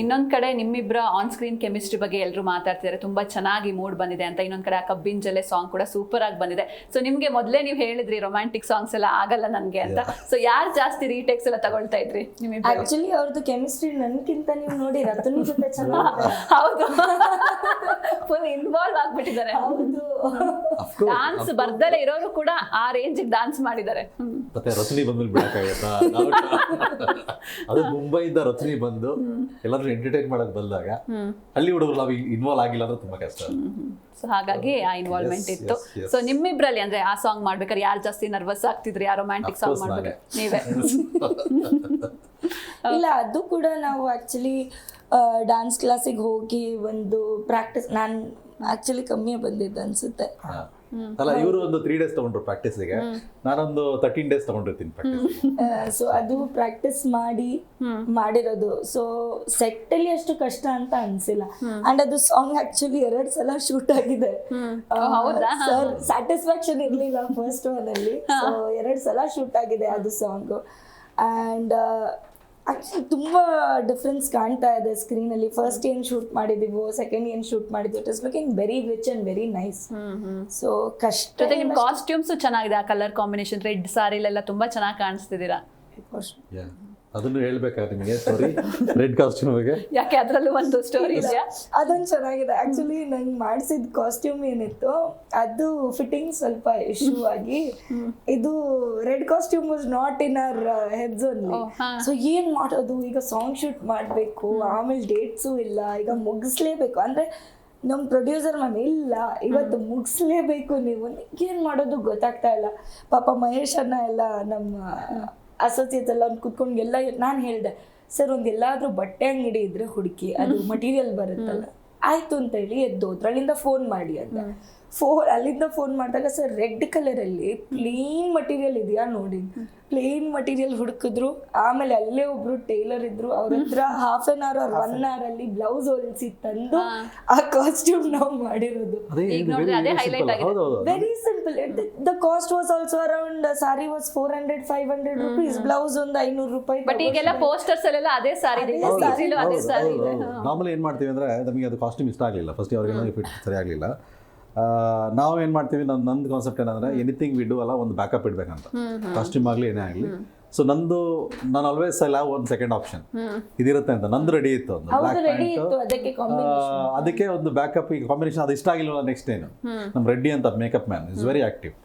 ಇನ್ನೊಂದ್ ಕಡೆ ನಿಮ್ಮಿಬ್ಬರ ಆನ್ ಸ್ಕ್ರೀನ್ ಕೆಮಿಸ್ಟ್ರಿ ಬಗ್ಗೆ ಎಲ್ಲರೂ ಮಾತಾಡ್ತಿದ್ದಾರೆ, ತುಂಬಾ ಚೆನ್ನಾಗಿ ಮೂಡ್ ಬಂದಿದೆ ಅಂತ. ಇನ್ನೊಂದ್ ಕಡೆ ಆ ಕಬ್ಬಿನ ಜಲೆ ಸಾಂಗ್ ಕೂಡ ಸೂಪರ್ ಆಗಿ ಬಂದಿದೆ. ಸೊ ನಿಮ್ಗೆ ಮೊದಲೇ ನೀವು ಹೇಳಿದ್ರಿ ರೊಮ್ಯಾಂಟಿಕ್ ಸಾಂಗ್ಸ್ ಎಲ್ಲ ಆಗಲ್ಲ ನನ್ಗೆ ಅಂತ. ಸೊ ಯಾರು ಜಾಸ್ತಿ ರೀಟೇಕ್ಸ್ ಎಲ್ಲ ತಗೊಳ್ತಾ ಇದ್ರಿ ನಿಮ್ಮಿಬ್ಬರು? ಆಕ್ಚುಲಿ ಅವ್ರದ್ದು ಕೆಮಿಸ್ಟ್ರಿ ನನ್ಕಿಂತ ನೀವು ನೋಡಿ ರತನ್ ಜೊತೆ ಚೆನ್ನಾಗಿ ಹೌದು, ಫುಲ್ ಇನ್ವಾಲ್ವ್ ಆಗ್ಬಿಟ್ಟಿದ್ದಾರೆ. ಹೌದು, ಡಾನ್ಸ್ ಬರ್ದಲೇ ಇರೋರು ಕೂಡ ಆ ರೇಂಜ್ ಡಾನ್ಸ್ ಮಾಡಿದ್ದಾರೆ. ಮತ್ತೆ ರತ್ನಿ ಬಂದ್ಮೇಲೆ ಬಿಡಕ್ಕಾಗತ್ತಾ? ಅದು ಮುಂಬೈಯಿಂದ ರತ್ನಿ ಬಂದು ಎಲ್ಲಾದ್ರೂ ಎಂಟರ್ಟೈನ್ ಮಾಡಕ್ ಬಂದಾಗ ಹಳ್ಳಿ ಹುಡುಗರು ನಾವು ಇನ್ವಾಲ್ವ್ ಆಗಿಲ್ಲ ಅಂದ್ರೆ ತುಂಬಾ ಕಷ್ಟ. ಸೊ ಹಾಗಾಗಿ ಆ ಇನ್ವಾಲ್ವ್ಮೆಂಟ್ ಇತ್ತು. ಸೊ ನಿಮ್ಮಿಬ್ರಲ್ಲಿ ಅಂದ್ರೆ ಆ ಸಾಂಗ್ ಮಾಡ್ಬೇಕಾದ್ರೆ ಯಾರು ಜಾಸ್ತಿ ನರ್ವಸ್ ಆಗ್ತಿದ್ರಿ? ಆ ರೊಮ್ಯಾಂಟಿಕ್ ಸಾಂಗ್ ಮಾಡ್ಬೇಕು ನೀವೇ? ಇಲ್ಲ, ಅದು ಕೂಡ ನಾವು ಆಕ್ಚುಲಿ ಡಾನ್ಸ್ ಕ್ಲಾಸಿಗೆ ಹೋಗಿ ಒಂದು ಪ್ರಾಕ್ಟೀಸ್, ನಾನು ಆಕ್ಚುಲಿ ಕಮ್ಮಿ ಬಂದಿದ್ದೆ ಅನ್ಸುತ್ತೆ. ಅಲ್ಲ, ಇವರು ಒಂದು 3 days ತಗೊಂಡ್ರು ಪ್ರಾಕ್ಟೀಸ್ಗೆ, ನಾನೊಂದು 13 days ತಗೊಂಡಿರ್ತೀನಿ ಪ್ರಾಕ್ಟೀಸ್. ಸೊ ಅದು ಪ್ರಾಕ್ಟೀಸ್ ಮಾಡಿರೋದು. ಸೊ ಸೆಟ್ ಅಲ್ಲಿ ಅಷ್ಟು ಕಷ್ಟ ಅಂತ ಅನ್ಸಿಲ್ಲ. ಅಂಡ್ ಅದು ಸಾಂಗ್ ಆಕ್ಚುಲಿ 2 ಸಲ ಶೂಟ್ ಆಗಿದೆ. ಸರ್ ಸ್ಯಾಟಿಸ್ಫ್ಯಾಕ್ಷನ್ ಇರ್ಲಿಲ್ಲ ಫಸ್ಟ್ ಒನ್ ಅಲ್ಲಿ. ಸೊ 2 ಸಲ ಶೂಟ್ ಆಗಿದೆ ಅದು ಸಾಂಗ್. ಅಂಡ್ ಆಕ್ಚುಲಿ ತುಂಬಾ ಡಿಫ್ರೆನ್ಸ್ ಕಾಣ್ತಾ ಇದೆ ಸ್ಕ್ರೀನ್ ಅಲ್ಲಿ. ಫಸ್ಟ್ ಏನ್ ಶೂಟ್ ಮಾಡಿದೀವೋ, ಸೆಕೆಂಡ್ ಏನ್ ಶೂಟ್ ಮಾಡಿದ್ವಿ, it is looking very rich and very nice. So ಕಷ್ಟ. ಜೊತೆ ನಿಮ್ ಕಾಸ್ಟ್ಯೂಮ್ಸ್ ಚೆನ್ನಾಗಿದೆ, ಆ ಕಲರ್ ಕಾಂಬಿನೇಷನ್ ರೆಡ್ ಸಾರಿಲೆಲ್ಲ ತುಂಬಾ ಚೆನ್ನಾಗಿ ಕಾಣಿಸ್ತಿದ್ದೀರಾ. ಅದನ್ನು ಹೇಳ್ಬೇಕಾದ್ರೆ ನಿಮಗೆ ಸ್ಟೋರಿ ರೆಡ್ ಕಾಸ್ಟ್ಯೂಮ್ ಬಗ್ಗೆ? ಯಾಕೆ ಅದ್ರಲ್ಲೂ ಒಂದು ಸ್ಟೋರಿ ಇದೆಯಾ? ಅದೊಂದು ಚೆನ್ನಾಗಿದೆ. ಆಕ್ಚುಲಿ ನಂಗೆ ಮಾಡಿಸಿದ ಕಾಸ್ಟ್ಯೂಮ್ ಏನಿತ್ತು ಅದು ಫಿಟ್ಟಿಂಗ್ ಸ್ವಲ್ಪ ಇಶ್ಯೂ ಆಗಿ, ಇದು red costume was not in our heads only. So ಏನ್ ಮಾಡೋದು ಈಗ? ಸಾಂಗ್ ಶೂಟ್ ಮಾಡಬೇಕು, ಆಮೇಲೆ ಡೇಟ್ಸು ಇಲ್ಲ, ಈಗ ಮುಗಿಸ್ಲೇಬೇಕು ಅಂದ್ರೆ ನಮ್ಮ ಪ್ರೊಡ್ಯೂಸರ್ ಮ್ಯಾಮ್ ಇಲ್ಲ ಇವತ್ತು ಮುಗಿಸ್ಲೇಬೇಕು ನೀವು, ಏನ್ ಮಾಡೋದು ಗೊತ್ತಾಗ್ತಾ ಇಲ್ಲ. ಪಾಪ ಮಹೇಶ್ ಅಣ್ಣ ಎಲ್ಲ ನಮ್ಮ ಅಸೋಸಿಯೇಟ್ಸ್ ಎಲ್ಲ ಕುತ್ಕೊಂಡು ಎಲ್ಲ ನಾನು ಹೇಳಿದೆ, ಸರ್ ಒಂದು ಎಲ್ಲಾದ್ರೂ ಬಟ್ಟೆ ಅಂಗಡಿ ಇದ್ರೆ ಹುಡುಕಿ, ಅದು ಮಟೀರಿಯಲ್ ಬರುತ್ತಲ್ಲ. ಆಯ್ತು ಅಂತ ಹೇಳಿ ಎದ್ದೋದ್ರು, ಅಲ್ಲಿಂದ ಫೋನ್ ಮಾಡಿ ಅಂತ. ಅಲ್ಲಿಂದ ಫೋನ್ ಮಾಡಿದಾಗ ಸರ್ ರೆಡ್ ಕಲರ್ ಅಲ್ಲಿ ಪ್ಲೇನ್ ಮಟೀರಿಯಲ್ ಇದೆಯಾ ನೋಡಿ, ಪ್ಲೇನ್ ಮಟೀರಿಯಲ್ ಹುಡುಕಿದ್ರು. ಆಮೇಲೆ ಅಲ್ಲೇ ಒಬ್ರು ಟೈಲರ್ ಇದ್ರು, ಅವ್ರ ಹತ್ರ ½ an hour or 1 hour ಅಲ್ಲಿ ಬ್ಲೌಸ್ ಹೊಲಿಸಿ ತಂದು ಆ ಕಾಸ್ಟ್ಯೂಮ್ ನಾವು ಮಾಡಿರೋದು. Very simple. The cost was also around, sorry was 400-500 rupees, blouse ಒಂದು 500 ರೂಪಾಯಿ. ಬಟ್ ಈಗೆಲ್ಲ ಪೋಸ್ಟರ್ಸ್ ಅಲ್ಲೆಲ್ಲ ಅದೇ ಸಾರಿ ಇದೆ. ನಾರ್ಮಲಿ ಏನ್ ಮಾಡ್ತೀವಿ ಅಂದ್ರೆ, ನಮಗೆ ಅದು ಕಾಸ್ಟ್ಯೂಮ್ ಇಷ್ಟ ಆಗಲಿಲ್ಲ ಫಸ್ಟ್, ಅವ್ರಿಗೆ ಫಿಟ್ ಸರಿ ಆಗಲಿಲ್ಲ. ನಾವು ಏನು ಮಾಡ್ತೀವಿ, ನಂದು ಕಾನ್ಸೆಪ್ಟ್ ಏನಂದ್ರೆ ಎನಿಥಿಂಗ್ ವಿ ಡೂ ಅಲ್ಲ ಒಂದು ಬ್ಯಾಕಪ್ ಇಡಬೇಕಂತ, ಕಾಸ್ಟ್ಯೂಮ್ ಆಗಲಿ ಏನೇ ಆಗಲಿ. ಸೊ ನಾನು ಆಲ್ವೇಸ್ ಅಲ್ಲ ಒಂದು ಸೆಕೆಂಡ್ ಆಪ್ಷನ್ ಇದಿರುತ್ತೆ ಅಂತ. ನಂದು ರೆಡಿ ಇತ್ತು ಒಂದು ಬ್ಲ್ಯಾಕ್ ಪ್ಯಾಂಟ್, ಅದಕ್ಕೆ ಒಂದು ಬ್ಯಾಕಪ್ ಈಗ ಕಾಂಬಿನೇಷನ್. ಅದು ಇಷ್ಟ ಆಗಿಲ್ಲ. ನೆಕ್ಸ್ಟ್ ಏನು ನಮ್ಮ ರೆಡ್ಡಿ ಅಂತ makeup man is very active,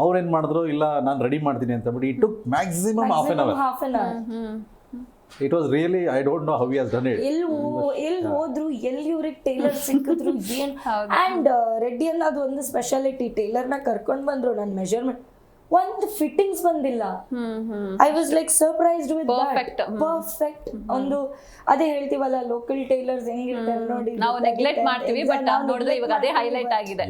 ಅವ್ರು ಏನು ಮಾಡಿದ್ರು, ಇಲ್ಲ ನಾನು ರೆಡಿ ಮಾಡ್ತೀನಿ ಅಂತ. But it took maximum ½ an hour. It was really, I don't know how he has done it. ಎಲ್ಲಿ ಹೋದ್ರು, ಎಲ್ಲಿ ಇವ್ರಿಗೆ ಟೈಲರ್ ಸಿಕ್ಕಿದ್ರು ಏನ್. ಅಂಡ್ ರೆಡ್ಡಿ ಅನ್ನೋದು ಒಂದು ಸ್ಪೆಷಾಲಿಟಿ. ಟೈಲರ್ನ ಕರ್ಕೊಂಡ್ ಬಂದ್ರು, ನನ್ನ ಮೆಜರ್ಮೆಂಟ್ ಒಂದು ಫಿಟ್ಟಿಂಗ್ಸ್ ಬಂದಿಲ್ಲ. I was like surprised with perfect. ಒಂದು ಅದೇ ಹೇಳ್ತೀವಲ್ಲ ಲೋಕಲ್ ಟೈಲರ್ಸ್ ಹೆಂಗಿರ್ತಾರೆ ನೋಡಿ, ನಾವು ನೆಗ್ಲೆಕ್ಟ್ ಮಾಡ್ತೀವಿ, ಬಟ್ ನೋಡಿದ್ರೆ ಇವಾಗ ಅದೇ ಹೈಲೈಟ್ ಆಗಿದೆ.